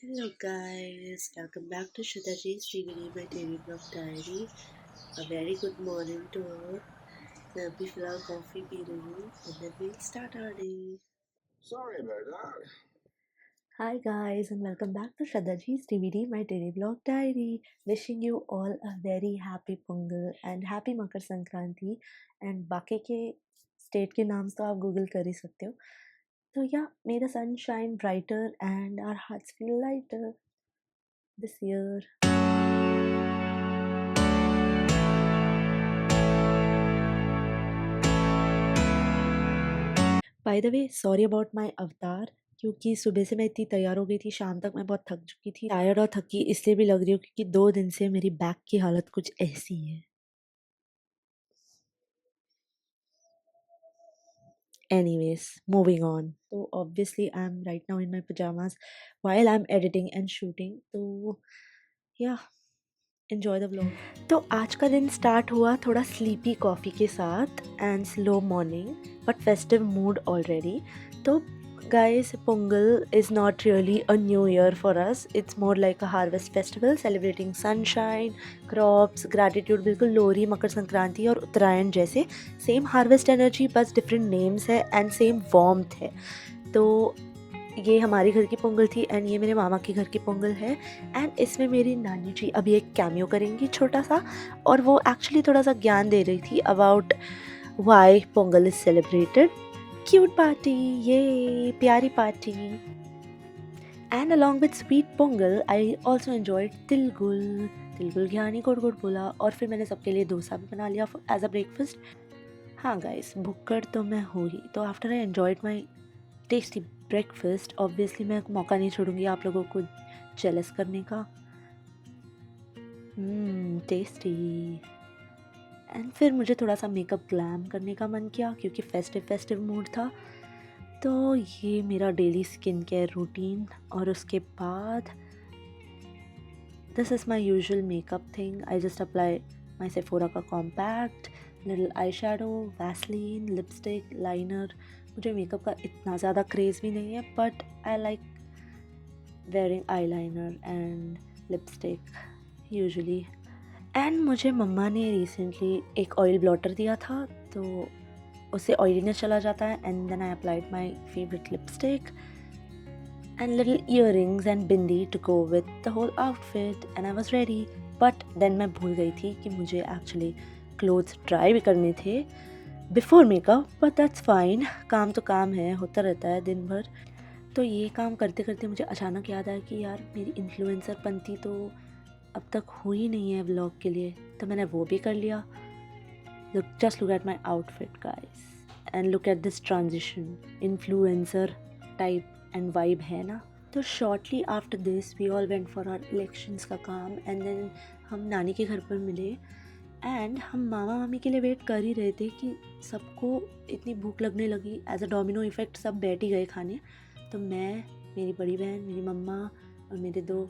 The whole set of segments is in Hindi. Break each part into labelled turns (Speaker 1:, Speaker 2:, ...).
Speaker 1: Hello guys, welcome back to Shitaji's DVD My Daily Blog Diary. A very good morning to all. मैं अभी फिलहाल कॉफ़ी पी रही हूँ and then we'll start our day.
Speaker 2: Sorry about that.
Speaker 1: Hi guys and welcome back to Shadaji's DVD My Daily Blog Diary. Wishing you all a very happy Pongal and happy Makar Sankranti and बाकी के स्टेट के नाम तो आप गूगल कर ही सकते हो. So yeah, may the sun shine brighter and our hearts feel lighter this year. By the way sorry about my अवतार क्योंकि सुबह से मैं इतनी तैयार हो गई थी, शाम तक मैं बहुत थक चुकी थी, टायर्ड और थकी इसलिए भी लग रही हूँ क्योंकि 2 दिन से मेरी बैक की हालत कुछ ऐसी है. Anyways, moving on. So obviously I'm right now in my pajamas while I'm editing and shooting. So yeah, enjoy the vlog. तो आज का दिन स्टार्ट हुआ थोड़ा स्लीपी कॉफ़ी के साथ and slow morning but festive mood already. तो guys, Pongal is not really a new year for us. It's more like a harvest festival celebrating sunshine, crops, gratitude. बिल्कुल लोहरी, मकर संक्रांति और उत्तरायण जैसे सेम हार्वेस्ट एनर्जी, बस डिफरेंट नेम्स है एंड सेम वार्मथ है. तो ये हमारी घर की पोंगल थी एंड ये मेरे मामा के घर की पोंगल है एंड इसमें मेरी नानी जी अभी एक कैमियो करेंगी छोटा सा, और वो एक्चुअली थोड़ा सा ज्ञान दे रही थी about why Pongal is celebrated. Cute party, ये प्यारी party. And along with sweet Pongal I also enjoyed tilgul. Tilgul ज्ञानी गुड़ गुड़ बोला और फिर मैंने सबके लिए डोसा भी बना लिया एज अ ब्रेकफास्ट. हाँ गाइस, भुक्कड़ तो मैं हूँ ही. तो after I enjoyed my tasty breakfast obviously मैं मौका नहीं छोड़ूंगी आप लोगों को जेलस करने का. टेस्टी. एंड फिर मुझे थोड़ा सा मेकअप ग्लैम करने का मन किया क्योंकि फेस्टिव फेस्टिव मूड था. तो ये मेरा डेली स्किन केयर रूटीन और उसके बाद this is my usual makeup thing. I just apply my Sephora का compact, little eye shadow, Vaseline, lipstick, liner. मुझे मेकअप का इतना ज़्यादा क्रेज़ भी नहीं है but I like wearing eye liner and lipstick usually. And मुझे मम्मा ने रिसेंटली एक ऑयल ब्लॉटर दिया था तो उससे ऑयलीनेस चला जाता है and then I applied my favourite lipstick and little earrings and bindi to go with the whole outfit and I was ready. But then मैं भूल गई थी कि मुझे actually clothes try भी करने थे before makeup, but that's fine. काम तो काम है, होता रहता है दिन भर. तो ये काम करते करते मुझे अचानक याद आया कि यार मेरी इन्फ्लुएंसर बनती तो अब तक हुई नहीं है व्लॉग के लिए, तो मैंने वो भी कर लिया. Just look at my outfit guys and look at this transition. Influencer type and vibe है ना. तो shortly after this we all went for our elections का काम एंड देन हम नानी के घर पर मिले एंड हम मामा मामी के लिए वेट कर ही रहे थे कि सबको इतनी भूख लगने लगी. एज अ डोमिनो इफ़ेक्ट सब बैठ ही गए खाने. तो मैं, मेरी बड़ी बहन, मेरी मम्मा और मेरे 2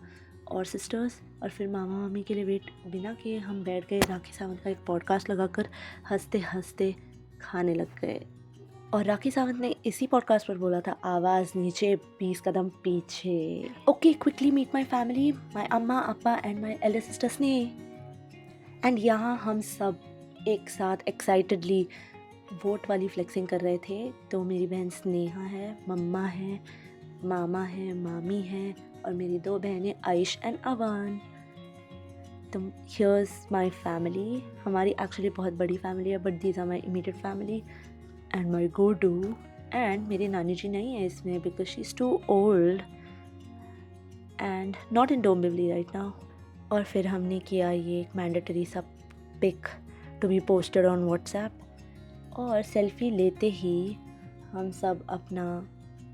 Speaker 1: और सिस्टर्स और फिर मामा मामी के लिए वेट बिना किए हम बैठ गए. राखी सावंत का एक पॉडकास्ट लगाकर हंसते हंसते खाने लग गए. और राखी सावंत ने इसी पॉडकास्ट पर बोला था, आवाज़ नीचे 20 कदम पीछे. Okay, quickly meet my family, my अम्मा अप्पा and my elder sister Sneh. And यहाँ हम सब एक साथ एक्साइटेडली वोट वाली फ्लेक्सिंग कर रहे थे. तो मेरी बहन स्नेहा है, मम्मा है, मामा है, मामी है और मेरी 2 बहनें आयुष एंड अवान. तो हियर्स माई फैमिली. हमारी एक्चुअली बहुत बड़ी फैमिली है but these are my immediate family and my गो डू. एंड मेरी नानी जी नहीं है इसमें because she is too old and not in Dombivli right now. और फिर हमने किया ये एक मैंडेटरी सा pic to be posted on WhatsApp और सेल्फी लेते ही हम सब अपना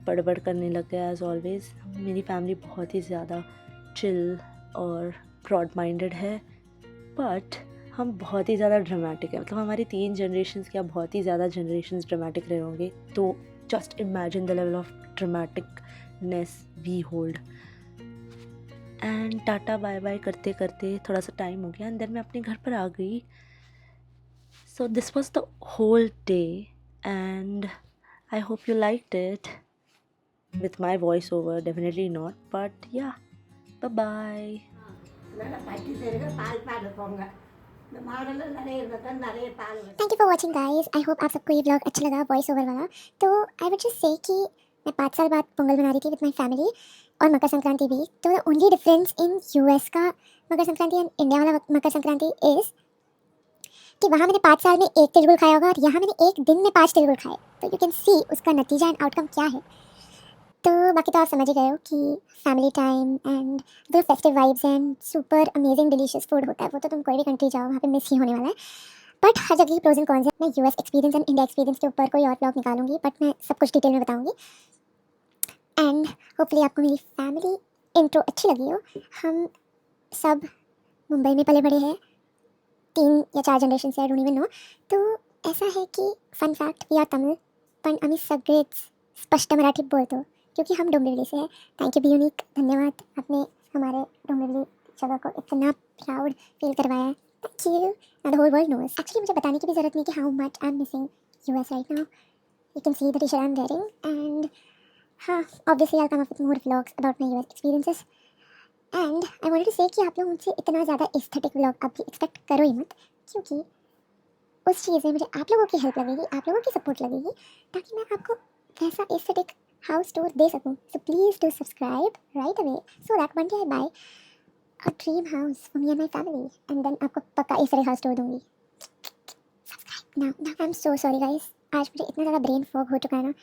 Speaker 1: बड़बड़ करने लग गए एज ऑलवेज. मेरी फैमिली बहुत ही ज़्यादा चिल और ब्रॉड माइंडेड है बट हम बहुत ही ज़्यादा ड्रामेटिक है. मतलब हमारी 3 जनरेशन्स क्या बहुत ही ज़्यादा जनरेशन्स ड्रामेटिक रहे होंगे. तो just imagine the level of dramaticness we hold. And tata bye bye करते करते थोड़ा सा टाइम हो गया एंड देन मैं अपने घर पर आ गई. So this was the whole day and I hope you liked it with my voiceover. Definitely not, but yeah, bye.
Speaker 3: நல்லா பட்டி தருக பால் பால் போங்க இந்த மாடெல்லாம் நிறைய இருந்தால் நிறைய பால் வரும்.
Speaker 4: Thank you for watching guys. I hope आप सबको ये व्लॉग अच्छा लगा वॉइस ओवर वाला. तो आई वुड जस्ट से कि मैं 5 साल बाद पोंगल मना रही थी विद माई फैमिली और मकर संक्रांति भी. तो the only difference in US का मकर संक्रांति एंड इंडिया वाला मकर संक्रांति इज़ कि वहाँ मैंने 5 साल में एक तिलगुल खाया होगा और यहाँ मैंने एक दिन में 5 तिलगुल खाए. तो यू कैन सी उसका नतीजा एंड आउटकम क्या है. तो बाकी तो आप समझ ही गए हो कि family time and the festive vibes and super amazing delicious food होता है वो तो तुम कोई भी कंट्री जाओ वहाँ पे मिस ही होने वाला है. बट हर जगह की प्रोज एंड कॉन्स है. मैं US experience and India experience के ऊपर कोई और ब्लॉग निकालूंगी बट मैं सब कुछ डिटेल में बताऊंगी. एंड होपफुली आपको मेरी फैमिली इंट्रो अच्छी लगी हो. हम सब मुंबई में पले बड़े हैं 3 या 4 जनरेशन से. I don't even know. तो ऐसा है कि fun fact we are Tamil पण आम्ही सगळेच स्पष्ट मराठीत बोलतो क्योंकि हम डोंबिवली से हैं. Thank you be unique. धन्यवाद आपने हमारे डोंबिवली जगह को इतना प्राउड फील करवाया है. Thank you. The whole world knows. Actually मुझे बताने की भी ज़रूरत नहीं कि how much I am missing US right now. You can see the T shirt I am wearing and हाँ obviously I come up with more vlogs about my US experiences. And I wanted to say कि आप लोग मुझसे इतना ज़्यादा एस्थेटिक व्लॉग आप भी एक्सपेक्ट करो ही मत क्योंकि उस चीज़ में मुझे आप लोगों की हेल्प लगेगी आप लोगों की सपोर्ट लगेगी ताकि मैं आपको वैसा एस्थेटिक हाउस टूर दे सकूँ. So please do subscribe right away so that one day I buy a dream house for me and my family and then आपको पक्का इस तरह हाउस टूर दूँगी. Subscribe now. I am so sorry guys. आज मुझे इतना ज़्यादा ब्रेन फॉग हो चुका है ना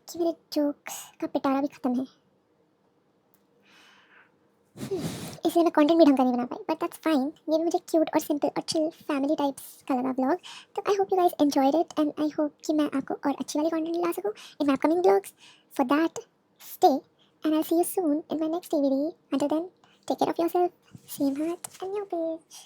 Speaker 4: कि मेरे जोक्स का पिटारा भी ख़त्म है इसलिए मैं कंटेंट भी ढंग का नहीं बना पाई. But that's fine. ये भी मुझे क्यूट और सिंपल और चिल फैमिली टाइप्स का लगा ब्लॉग. तो I hope you guys enjoyed it and I hope कि मैं आपको और अच्छी वाली कंटेंट ला सकूँ in my upcoming blogs. For that stay and I see you soon in my next DVD. Until then, take care of yourself. Same heart and your page.